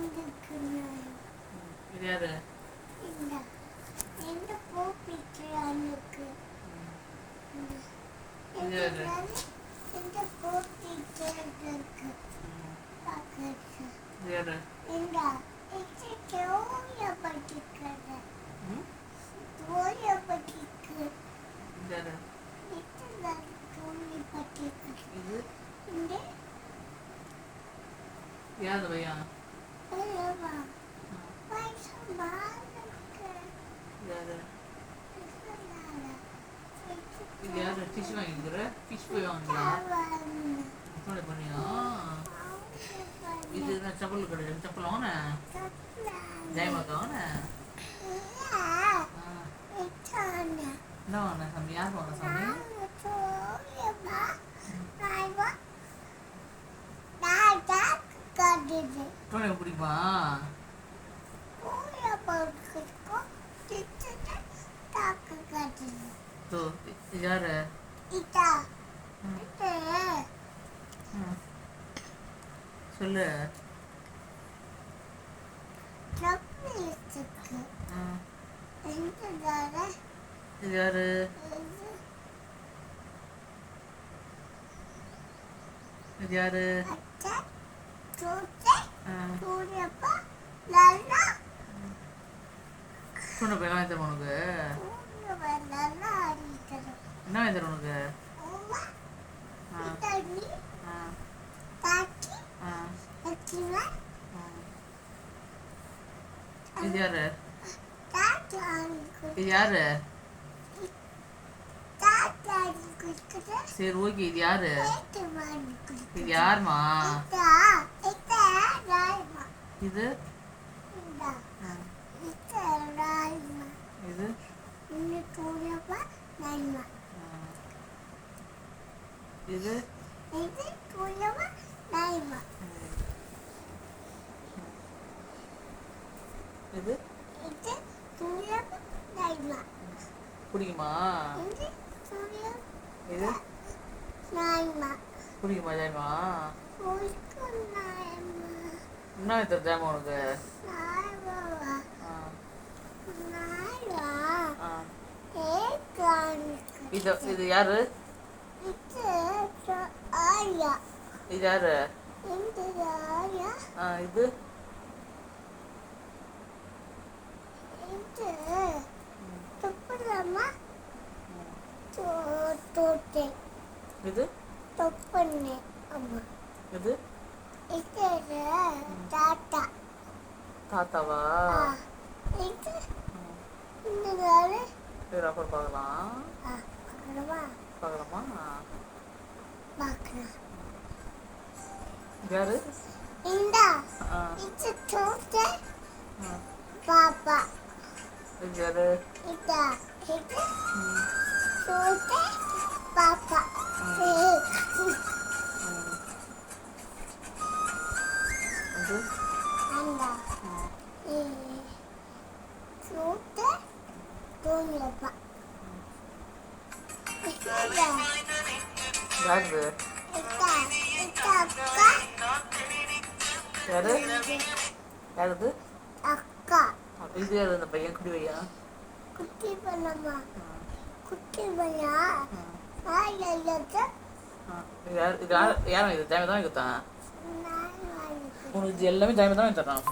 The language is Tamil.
இது யாரு? இது யாரு? இது யாரு? இது யாரு பையா? யாரு? இது யாரு? ஃபிஷ் வாங்கிக்கிற? ஃபிஷ் போய் வாங்கலாம். அப்படி பண்ணியா? இது என்ன செப்பல் கிடையாது? செப்பல் வாங்க ஜெயமாக்கா வாங்க. என்ன வாங்க சாமி? யார் வாங்க சாமி? உனக்கு பிடிக்குமா? இது யாரு? சொல்லு. இது யாரு? இது யாரு? சொன்ன போய் வாங்கி தரேன் உனக்கு. என்ன வாங்கி தரேன் உனக்கு? இது யாரு? இது யாரு? சரி ஓகே. இது யாரு? இது யாருமா? இது இது இது இது பிடிக்குமா? இது பிடிக்குமா ஜெயமா? என்ன இது ஜெயமா உனக்கு? இது யாரு? இது யாரு? இது இது இது தாத்தாவா? சரி அப்புறம் பார்க்கலாம். பார்க்கலாமா? யாரு? பாப்பா. இது யாரு? பாப்பா. யாரு? யாரு? யாருது? அக்கா. இது யாரு? இந்த பையன் குடி வையா? குட்டி பண்ணமா? குட்டி பண்ணா? யார் இது? ஜாமி தான் கொடுத்தான் உனக்கு. எல்லாமே ஜாமி தான் தரான்.